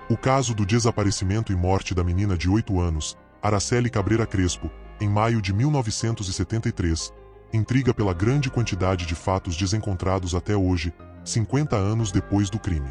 O caso do desaparecimento e morte da menina de 8 anos, Araceli Cabreira Crespo, em maio de 1973, intriga pela grande quantidade de fatos desencontrados até hoje, 50 anos depois do crime.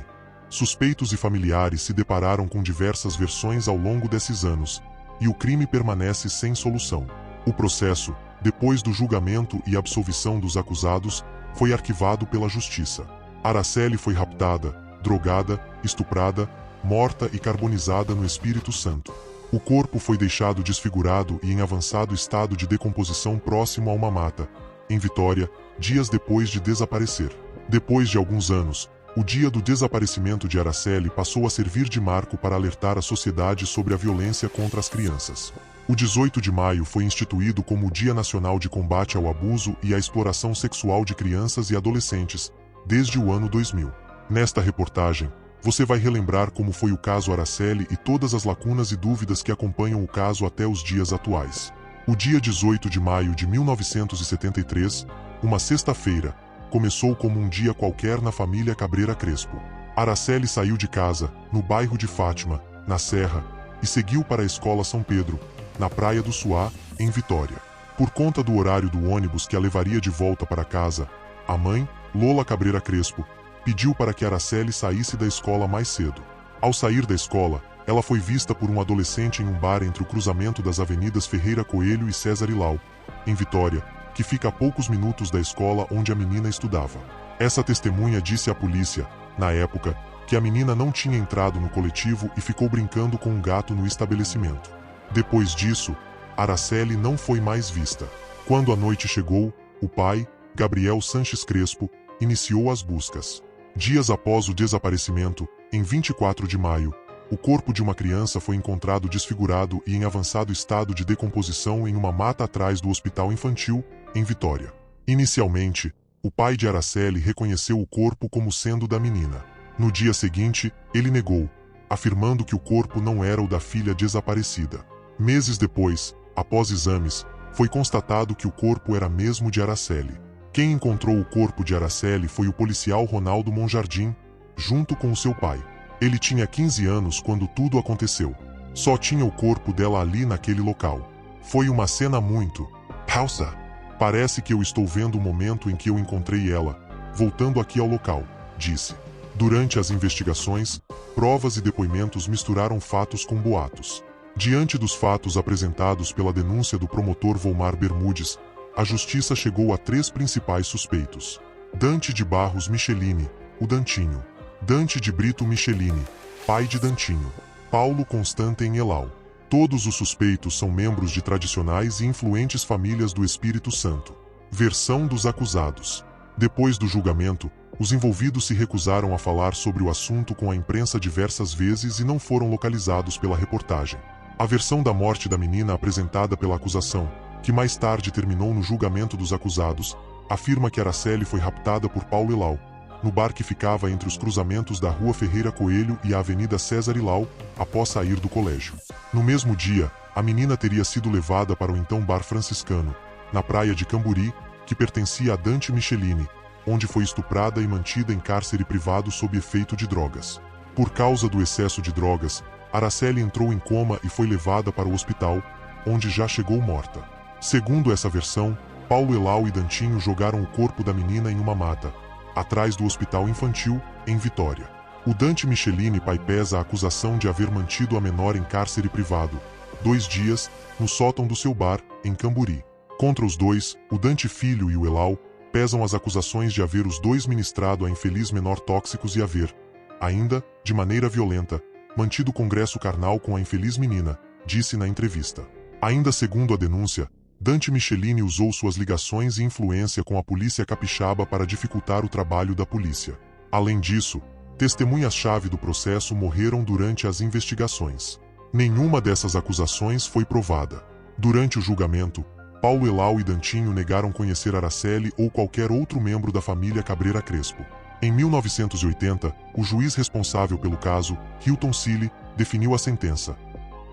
Suspeitos e familiares se depararam com diversas versões ao longo desses anos, e o crime permanece sem solução. O processo, depois do julgamento e absolvição dos acusados, foi arquivado pela justiça. Araceli foi raptada, drogada, estuprada, morta e carbonizada no Espírito Santo. O corpo foi deixado desfigurado e em avançado estado de decomposição próximo a uma mata, em Vitória, dias depois de desaparecer. Depois de alguns anos, o dia do desaparecimento de Araceli passou a servir de marco para alertar a sociedade sobre a violência contra as crianças. O 18 de maio foi instituído como o Dia Nacional de Combate ao Abuso e à Exploração Sexual de Crianças e Adolescentes, desde o ano 2000. Nesta reportagem, você vai relembrar como foi o caso Araceli e todas as lacunas e dúvidas que acompanham o caso até os dias atuais. O dia 18 de maio de 1973, uma sexta-feira, começou como um dia qualquer na família Cabreira Crespo. Araceli saiu de casa, no bairro de Fátima, na Serra, e seguiu para a Escola São Pedro, na Praia do Suá, em Vitória. Por conta do horário do ônibus que a levaria de volta para casa, a mãe, Lola Cabreira Crespo, pediu para que Araceli saísse da escola mais cedo. Ao sair da escola, ela foi vista por um adolescente em um bar entre o cruzamento das avenidas Ferreira Coelho e César Ilau, em Vitória, que fica a poucos minutos da escola onde a menina estudava. Essa testemunha disse à polícia, na época, que a menina não tinha entrado no coletivo e ficou brincando com um gato no estabelecimento. Depois disso, Araceli não foi mais vista. Quando a noite chegou, o pai, Gabriel Sanches Crespo, iniciou as buscas. Dias após o desaparecimento, em 24 de maio, o corpo de uma criança foi encontrado desfigurado e em avançado estado de decomposição em uma mata atrás do Hospital Infantil, em Vitória. Inicialmente, o pai de Araceli reconheceu o corpo como sendo da menina. No dia seguinte, ele negou, afirmando que o corpo não era o da filha desaparecida. Meses depois, após exames, foi constatado que o corpo era mesmo de Araceli. Quem encontrou o corpo de Araceli foi o policial Ronaldo Monjardim, junto com o seu pai. Ele tinha 15 anos quando tudo aconteceu. Só tinha o corpo dela ali naquele local. Foi uma cena muito... Pausa! Parece que eu estou vendo o momento em que eu encontrei ela, voltando aqui ao local, disse. Durante as investigações, provas e depoimentos misturaram fatos com boatos. Diante dos fatos apresentados pela denúncia do promotor Volmar Bermudes, a justiça chegou a 3 principais suspeitos. Dante de Barros Michelini, o Dantinho. Dante de Brito Michelini, pai de Dantinho. Paulo Constantem Elau. Todos os suspeitos são membros de tradicionais e influentes famílias do Espírito Santo. Versão dos acusados. Depois do julgamento, os envolvidos se recusaram a falar sobre o assunto com a imprensa diversas vezes e não foram localizados pela reportagem. A versão da morte da menina apresentada pela acusação, que mais tarde terminou no julgamento dos acusados, afirma que Araceli foi raptada por Paulo Elau, no bar que ficava entre os cruzamentos da Rua Ferreira Coelho e a Avenida César Ilau, após sair do colégio. No mesmo dia, a menina teria sido levada para o então Bar Franciscano, na praia de Camburi, que pertencia a Dante Michelini, onde foi estuprada e mantida em cárcere privado sob efeito de drogas. Por causa do excesso de drogas, Araceli entrou em coma e foi levada para o hospital, onde já chegou morta. Segundo essa versão, Paulo Elau e Dantinho jogaram o corpo da menina em uma mata, atrás do Hospital Infantil, em Vitória. O Dante Michelini pai pesa a acusação de haver mantido a menor em cárcere privado, 2 dias, no sótão do seu bar, em Camburi. Contra os dois, o Dante filho e o Elau, pesam as acusações de haver os dois ministrado a infeliz menor tóxicos e haver, ainda, de maneira violenta, mantido congresso carnal com a infeliz menina, disse na entrevista. Ainda segundo a denúncia, Dante Michelini usou suas ligações e influência com a polícia capixaba para dificultar o trabalho da polícia. Além disso, testemunhas-chave do processo morreram durante as investigações. Nenhuma dessas acusações foi provada. Durante o julgamento, Paulo Elau e Dantinho negaram conhecer Araceli ou qualquer outro membro da família Cabreira Crespo. Em 1980, o juiz responsável pelo caso, Hilton Cille, definiu a sentença.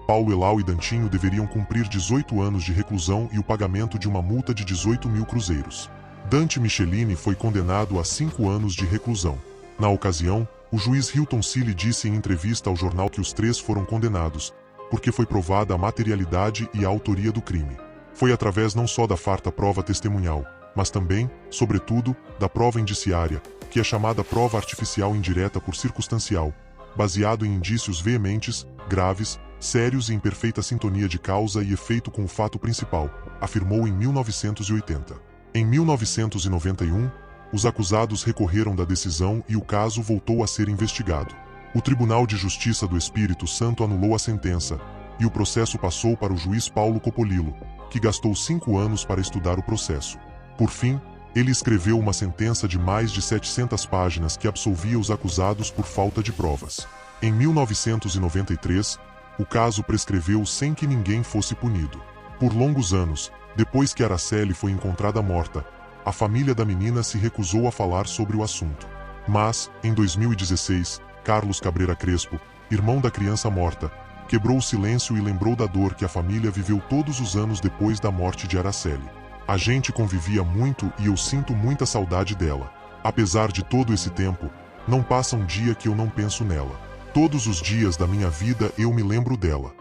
Paulo Elau e Dantinho deveriam cumprir 18 anos de reclusão e o pagamento de uma multa de 18 mil cruzeiros. Dante Michelini foi condenado a 5 anos de reclusão. Na ocasião, O juiz Hilton Seeley disse em entrevista ao jornal que os três foram condenados, porque foi provada a materialidade e a autoria do crime. Foi através não só da farta prova testemunhal, mas também, sobretudo, da prova indiciária, que é chamada prova artificial indireta por circunstancial, baseado em indícios veementes, graves, sérios e em perfeita sintonia de causa e efeito com o fato principal, afirmou em 1980. Em 1991, os acusados recorreram da decisão e o caso voltou a ser investigado. O Tribunal de Justiça do Espírito Santo anulou a sentença, e o processo passou para o juiz Paulo Copolillo, que gastou 5 anos para estudar o processo. Por fim, ele escreveu uma sentença de mais de 700 páginas que absolvia os acusados por falta de provas. Em 1993, o caso prescreveu sem que ninguém fosse punido. Por longos anos, depois que Araceli foi encontrada morta, a família da menina se recusou a falar sobre o assunto. Mas, em 2016, Carlos Cabreira Crespo, irmão da criança morta, quebrou o silêncio e lembrou da dor que a família viveu todos os anos depois da morte de Araceli. A gente convivia muito e eu sinto muita saudade dela. Apesar de todo esse tempo, não passa um dia que eu não penso nela. Todos os dias da minha vida eu me lembro dela.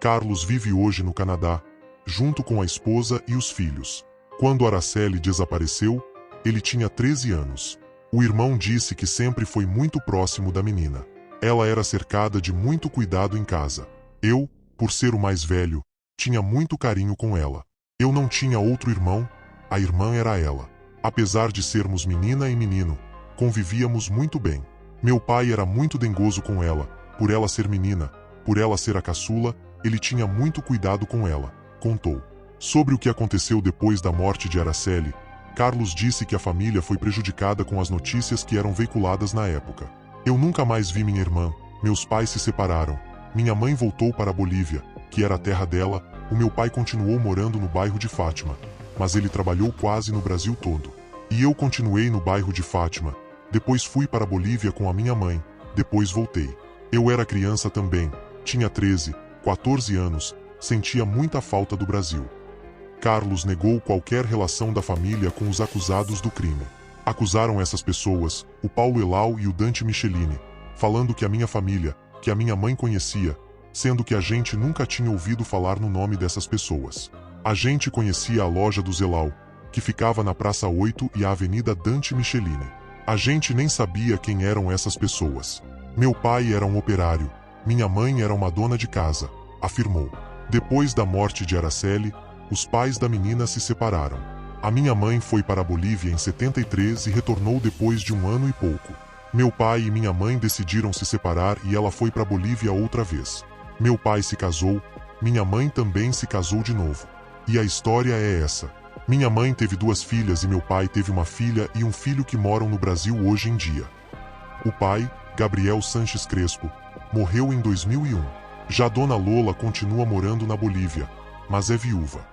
Carlos vive hoje no Canadá, junto com a esposa e os filhos. Quando Araceli desapareceu, ele tinha 13 anos. O irmão disse que sempre foi muito próximo da menina. Ela era cercada de muito cuidado em casa. Eu, por ser o mais velho, tinha muito carinho com ela. Eu não tinha outro irmão, a irmã era ela. Apesar de sermos menina e menino, convivíamos muito bem. Meu pai era muito dengoso com ela, por ela ser menina, por ela ser a caçula, ele tinha muito cuidado com ela, contou. Sobre o que aconteceu depois da morte de Araceli, Carlos disse que a família foi prejudicada com as notícias que eram veiculadas na época. Eu nunca mais vi minha irmã, meus pais se separaram, minha mãe voltou para a Bolívia, que era a terra dela, o meu pai continuou morando no bairro de Fátima, mas ele trabalhou quase no Brasil todo. E eu continuei no bairro de Fátima, depois fui para a Bolívia com a minha mãe, depois voltei. Eu era criança também, tinha 13, 14 anos, sentia muita falta do Brasil. Carlos negou qualquer relação da família com os acusados do crime. Acusaram essas pessoas, o Paulo Elau e o Dante Michelini, falando que a minha família, que a minha mãe conhecia, sendo que a gente nunca tinha ouvido falar no nome dessas pessoas. A gente conhecia a loja do Zelau, que ficava na Praça 8 e a Avenida Dante Michelini. A gente nem sabia quem eram essas pessoas. Meu pai era um operário, minha mãe era uma dona de casa, afirmou. Depois da morte de Araceli, os pais da menina se separaram. A minha mãe foi para a Bolívia em 73 e retornou depois de 1 ano e pouco. Meu pai e minha mãe decidiram se separar e ela foi para a Bolívia outra vez. Meu pai se casou, minha mãe também se casou de novo. E a história é essa. Minha mãe teve 2 filhas e meu pai teve uma filha e um filho que moram no Brasil hoje em dia. O pai, Gabriel Sanches Crespo, morreu em 2001. Já Dona Lola continua morando na Bolívia, mas é viúva.